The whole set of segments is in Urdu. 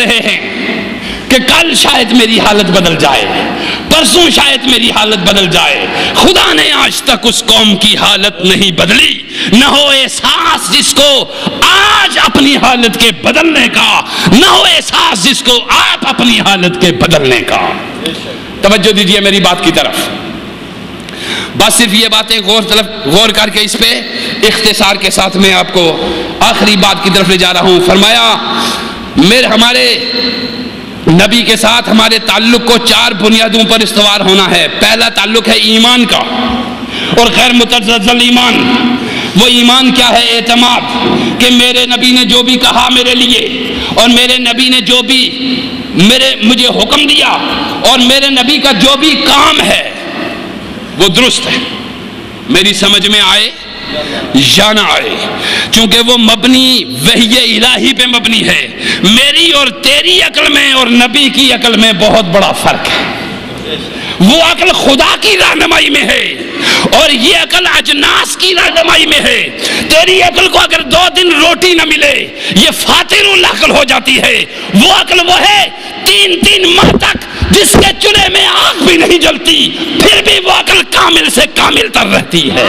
رہے ہیں کہ کل شاید میری حالت بدل جائے، پرسوں شاید میری حالت بدل جائے. خدا نے آج تک اس قوم کی حالت نہیں بدلی. نہ ہو احساس جس کو آج اپنی حالت کے بدلنے کا، نہ ہو احساس جس کو آپ اپنی حالت کے بدلنے کا. توجہ دیجئے میری بات کی طرف. بس صرف یہ باتیں غور کر کے اس پہ اختصار کے ساتھ میں آپ کو آخری بات کی طرف لے جا رہا ہوں. فرمایا ہمارے نبی کے ساتھ ہمارے تعلق کو 4 بنیادوں پر استوار ہونا ہے. پہلا تعلق ہے ایمان کا، اور غیر متزلزل ایمان. وہ ایمان کیا ہے؟ اعتماد کہ میرے نبی نے جو بھی کہا میرے لیے، اور میرے نبی نے جو بھی مجھے حکم دیا، اور میرے نبی کا جو بھی کام ہے وہ درست ہے، میری سمجھ میں آئے یا نہ آئے. چونکہ وہ مبنی وحی الہی پہ مبنی ہے. میری اور تیری عقل میں اور نبی کی عقل میں بہت بڑا فرق ہے. وہ عقل خدا کی رہنمائی میں ہے، اور یہ عقل اجناس کی رہنمائی میں ہے. تیری عقل کو اگر 2 دن روٹی نہ ملے یہ فاتر العقل ہو جاتی ہے. وہ عقل وہ ہے 3 ماہ تک جس کے چولہے میں آگ بھی نہیں جلتی، پھر بھی وہ عقل کامل سے کامل تر رہتی ہے.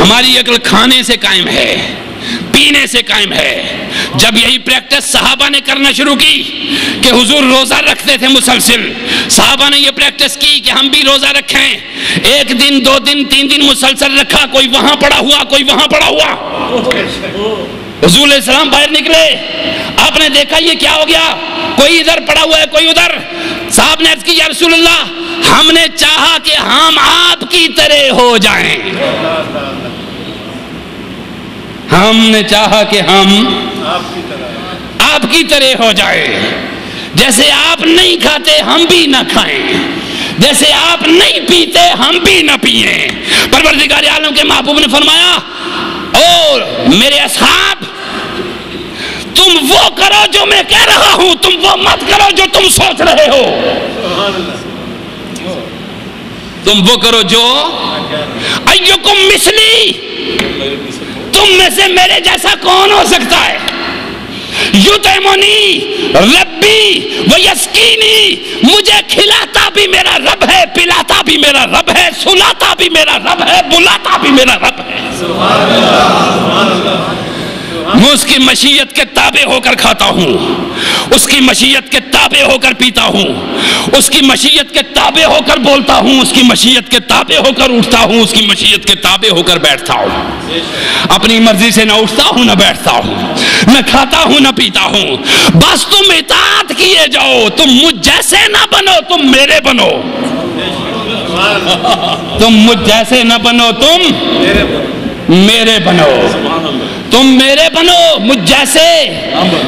ہماری عقل کھانے سے قائم ہے، پینے سے قائم ہے. جب یہی پریکٹس صحابہ نے کرنا شروع کی کہ حضور روزہ رکھتے تھے مسلسل، صحابہ نے یہ پریکٹس کی کہ ہم بھی روزہ رکھیں. 1 دن 2 دن 3 دن مسلسل رکھا، کوئی وہاں پڑا ہوا کوئی وہاں پڑا ہوا. حضور علیہ السلام باہر نکلے، آپ نے دیکھا یہ کیا ہو گیا، کوئی ادھر پڑا ہوا ہے کوئی ادھر. صاحب نے عرض کی یا رسول اللہ ہم نے چاہا کہ ہم آپ کی طرح ہو جائیں. ہم نے چاہا کہ ہم آپ کی طرح ہو جائیں. جیسے آپ نہیں کھاتے ہم بھی نہ کھائیں، جیسے آپ نہیں پیتے ہم بھی نہ پیئیں. پروردگار عالم کے محبوب نے فرمایا اور میرے اصحاب تم وہ کرو جو میں کہہ رہا ہوں، تم وہ مت کرو جو تم سوچ رہے ہو. تم وہ کرو جو ایکم مثلی، تم میں سے میرے جیسا کون ہو سکتا ہے. یطعمنی ربی ویسقینی، مجھے کھلاتا بھی میرا رب ہے، پلاتا بھی میرا رب ہے، سلاتا بھی میرا رب ہے، بلاتا بھی میرا رب ہے. سبحان اللہ. میں اس کی مشیت کے تابع ہو کر کھاتا ہوں، اس کی مشیت کے تابع ہو کر پیتا ہوں، اس کی مشیت کے تابع ہو کر بولتا ہوں، اس کی مشیت کے تابع ہو کر اٹھتا ہوں، اس کی مشیت کے تابع ہو کر بیٹھتا ہوں. اپنی مرضی سے نہ اٹھتا ہوں نہ بیٹھتا ہوں، نہ کھاتا ہوں نہ پیتا ہوں. بس تم اطاعت کیے جاؤ، تم مجھ جیسے نہ بنو، تم میرے بنو. تم مجھ جیسے نہ بنو، تم میرے بنو. تم میرے بنو، مجھ جیسے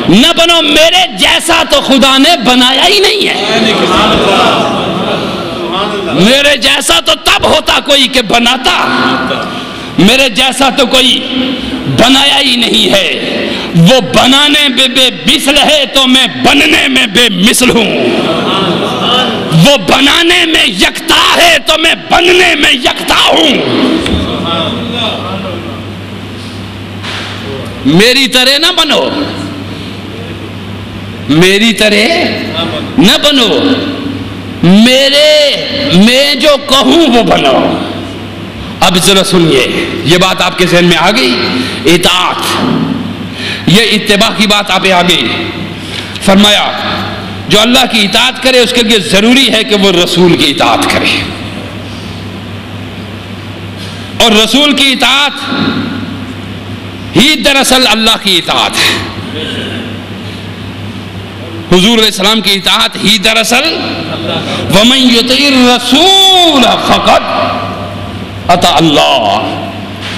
نہ بنو. میرے جیسا تو خدا نے بنایا ہی نہیں ہے. میرے جیسا تو تب ہوتا کوئی کہ بناتا، میرے جیسا تو کوئی بنایا ہی نہیں ہے. وہ بنانے میں بے مثل ہے تو میں بننے میں بے مثل ہوں. وہ بنانے میں یکتا ہے تو میں بننے میں یکتا ہوں. میری طرح نہ بنو، میری طرح نہ بنو، میں جو کہوں وہ بنو. اب ذرا سنیے، یہ بات آپ کے ذہن میں آ گئی. اطاعت، یہ اتباع کی بات آپ پہ آ گئی. فرمایا جو اللہ کی اطاعت کرے اس کے لیے ضروری ہے کہ وہ رسول کی اطاعت کرے، اور رسول کی اطاعت ہی دراصل اللہ کی اطاعت ہے. حضور علیہ السلام کی اطاعت ہی دراصل وَمَن يُطِعِ الرَّسُولَ فَقَدْ اطاع اللہ.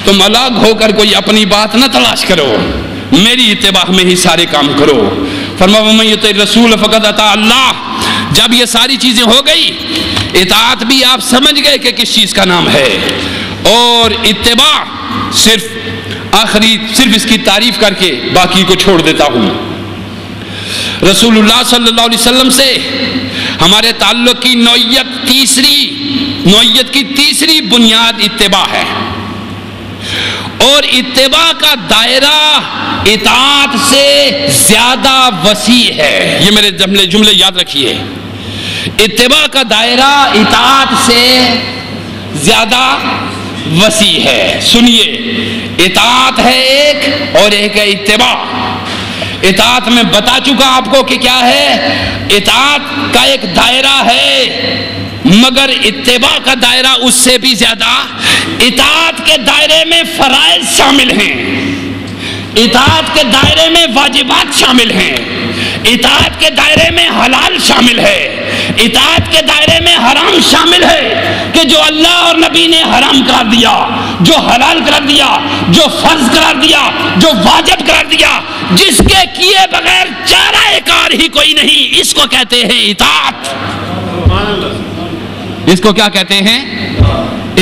تم الگ ہو کر کوئی اپنی بات نہ تلاش کرو، میری اتباع میں ہی سارے کام کرو. فرمایا وَمَن يُطِعِ الرَّسُولَ فَقَدْ اطاع اللہ. جب یہ ساری چیزیں ہو گئی، اطاعت بھی آپ سمجھ گئے کہ کس چیز کا نام ہے، اور اتباع صرف اس کی تعریف کر کے باقی کو چھوڑ دیتا ہوں. رسول اللہ صلی اللہ علیہ وسلم سے ہمارے تعلق کی نوعیت کی تیسری بنیاد اتباع ہے، اور اتباع کا دائرہ اطاعت سے زیادہ وسیع ہے. یہ میرے جملے یاد رکھیے. اتباع کا دائرہ اطاعت سے زیادہ وسیع ہے. سنیے، اطاعت ہے ایک اور ایک ہے اتباع. اطاعت میں بتا چکا آپ کو کہ کیا ہے. اطاعت کا ایک دائرہ ہے مگر اتباع کا دائرہ اس سے بھی زیادہ. اطاعت کے دائرے میں فرائض شامل ہیں، اطاعت کے دائرے میں واجبات شامل ہیں، اطاعت کے دائرے میں حلال شامل ہے، اطاعت کے دائرے میں حرام شامل ہے کہ جو اللہ اور نبی نے حرام قرار دیا، جو حلال قرار دیا، جو فرض قرار دیا، جو واجب قرار دیا، جس کے کیے بغیر چارہ کار ہی کوئی نہیں، اس کو کہتے ہیں اطاعت. اس کو کیا کہتے ہیں؟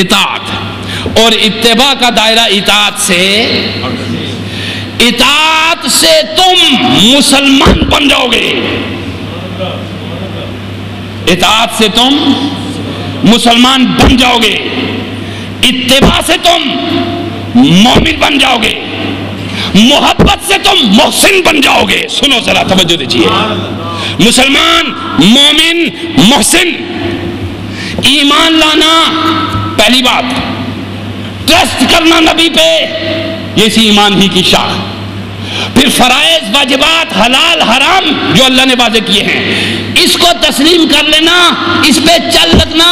اطاعت. اور اتباع کا دائرہ اطاعت سے تم مسلمان بن جاؤ گے. اطاعت سے تم مسلمان بن جاؤ گے، اتباع سے تم مومن بن جاؤ گے، محبت سے تم محسن بن جاؤ گے. سنو ذرا توجہ دیجیے. مسلمان، مومن، محسن. ایمان لانا پہلی بات، ٹرسٹ کرنا نبی پہ، یہ اسی ایمان ہی کی شاخ. پھر فرائض، واجبات، حلال، حرام جو اللہ نے واضح کیے ہیں، اس کو تسلیم کر لینا، اس پہ چل لگنا.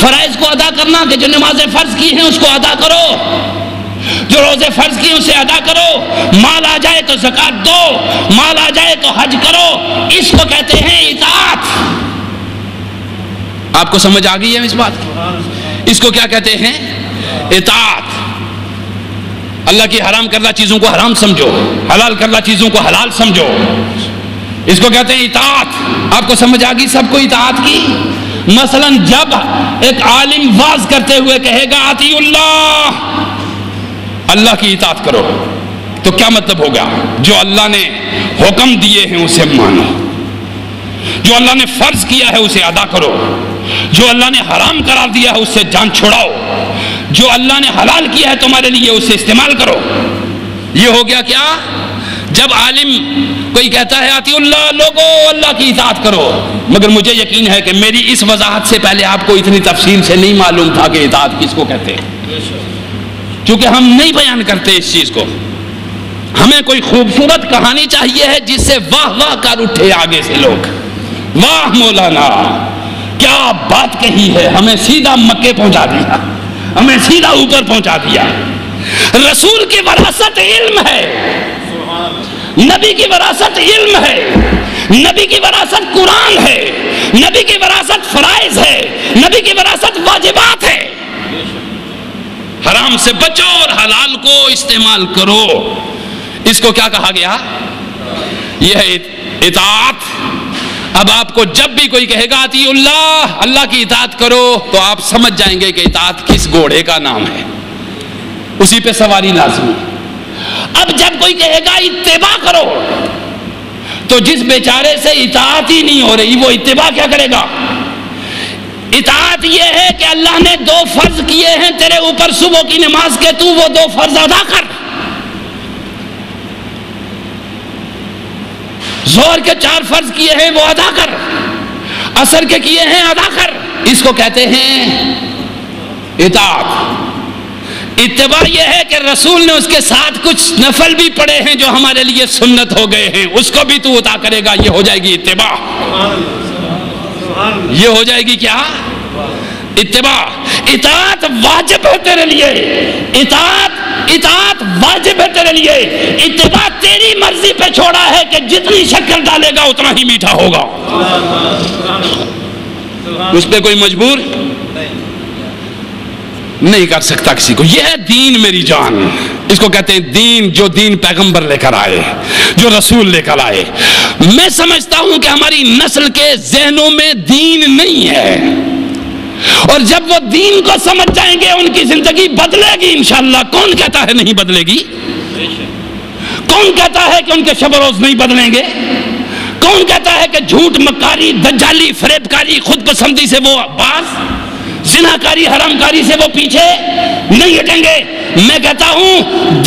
فرائض کو ادا کرنا کہ جو نمازیں فرض کی ہیں اس کو ادا کرو، جو روزے فرض کی اسے ادا کرو، مال آ جائے تو زکوٰۃ دو، مال آ جائے تو حج کرو. اس کو کہتے ہیں اطاعت. آپ کو سمجھ آ گئی ہے اس بات؟ اس کو کیا کہتے ہیں؟ اطاعت. اللہ کی حرام کردہ چیزوں کو حرام سمجھو، حلال کردہ چیزوں کو حلال سمجھو. اس کو کہتے ہیں اطاعت. آپ کو سمجھ آ گئی سب کو اطاعت کی؟ مثلا جب ایک عالم واز کرتے ہوئے کہے گا اطیعوا اللہ، اللہ کی اطاعت کرو، تو کیا مطلب ہوگا؟ جو اللہ نے حکم دیے ہیں اسے مانو، جو اللہ نے فرض کیا ہے اسے ادا کرو، جو اللہ نے حرام قرار دیا ہے اس سے جان چھڑاؤ، جو اللہ نے حلال کیا ہے تمہارے لیے اسے استعمال کرو. یہ ہو گیا کیا؟ جب عالم کوئی کہتا ہے اطیعوا اللہ، لوگو اللہ کی اطاعت کرو، مگر مجھے یقین ہے کہ میری اس وضاحت سے پہلے آپ کو اتنی تفصیل سے نہیں معلوم تھا کہ اطاعت کس کو کہتے ہیں، کیونکہ ہم نہیں بیان کرتے اس چیز کو. ہمیں کوئی خوبصورت کہانی چاہیے ہے جس سے واہ واہ کر اٹھے آگے سے لوگ، واہ مولانا کیا بات کہی ہے، ہمیں سیدھا مکے پہنچا دیا، ہمیں سیدھا اوپر پہنچا دیا. رسول کی وراثت علم ہے، نبی کی وراثت علم ہے، نبی کی وراثت قرآن ہے، نبی کی وراثت فرائض ہے، نبی کی وراثت واجبات ہے. حرام سے بچو اور حلال کو استعمال کرو. اس کو کیا کہا گیا؟ یہ ہے اطاعت. اب آپ کو جب بھی کوئی کہے گا اطیعوا اللہ، اللہ کی اطاعت کرو، تو آپ سمجھ جائیں گے کہ اطاعت کس گھوڑے کا نام ہے، اسی پہ سواری لازمی. اب جب کوئی کہے گا اتباع کرو، تو جس بیچارے سے اطاعت ہی نہیں ہو رہی وہ اتباع کیا کرے گا؟ اطاعت یہ ہے کہ اللہ نے 2 فرض کیے ہیں تیرے اوپر صبح کی نماز کے، تو وہ 2 فرض ادا کر. ظہر کے 4 فرض کیے ہیں وہ ادا کر، عصر کے کیے ہیں ادا کر. اس کو کہتے ہیں اطاعت. اتباع یہ ہے کہ رسول نے اس کے ساتھ کچھ نفل بھی پڑے ہیں جو ہمارے لیے سنت ہو گئے ہیں، اس کو بھی تو ادا کرے گا. یہ ہو جائے گی اتباع. یہ ہو جائے گی کیا؟ اتباع. اطاعت واجب ہے تیرے لیے، اطاعت واجب ہے تیرے لیے. اتباع تیری مرضی پہ چھوڑا ہے کہ جتنی شکر ڈالے گا اتنا ہی میٹھا ہوگا، اس پہ کوئی مجبور نہیں کر سکتا کسی کو. یہ ہے دین میری جان. اس کو کہتے ہیں دین. جو دین پیغمبر لے کر آئے، جو رسول لے کر آئے. میں سمجھتا ہوں کہ ہماری نسل کے ذہنوں میں دین نہیں ہے، اور جب وہ دین کو سمجھ جائیں گے ان کی زندگی بدلے گی انشاءاللہ. کون کہتا ہے نہیں بدلے گی؟ کون کہتا ہے کہ ان کے شب و روز نہیں بدلیں گے؟ کون کہتا ہے کہ جھوٹ، مکاری، دجالی، فریب کاری، خود پسندی سے وہ باز، زنا کاری، حرام کاری سے وہ پیچھے نہیں ہٹیں گے؟ میں کہتا ہوں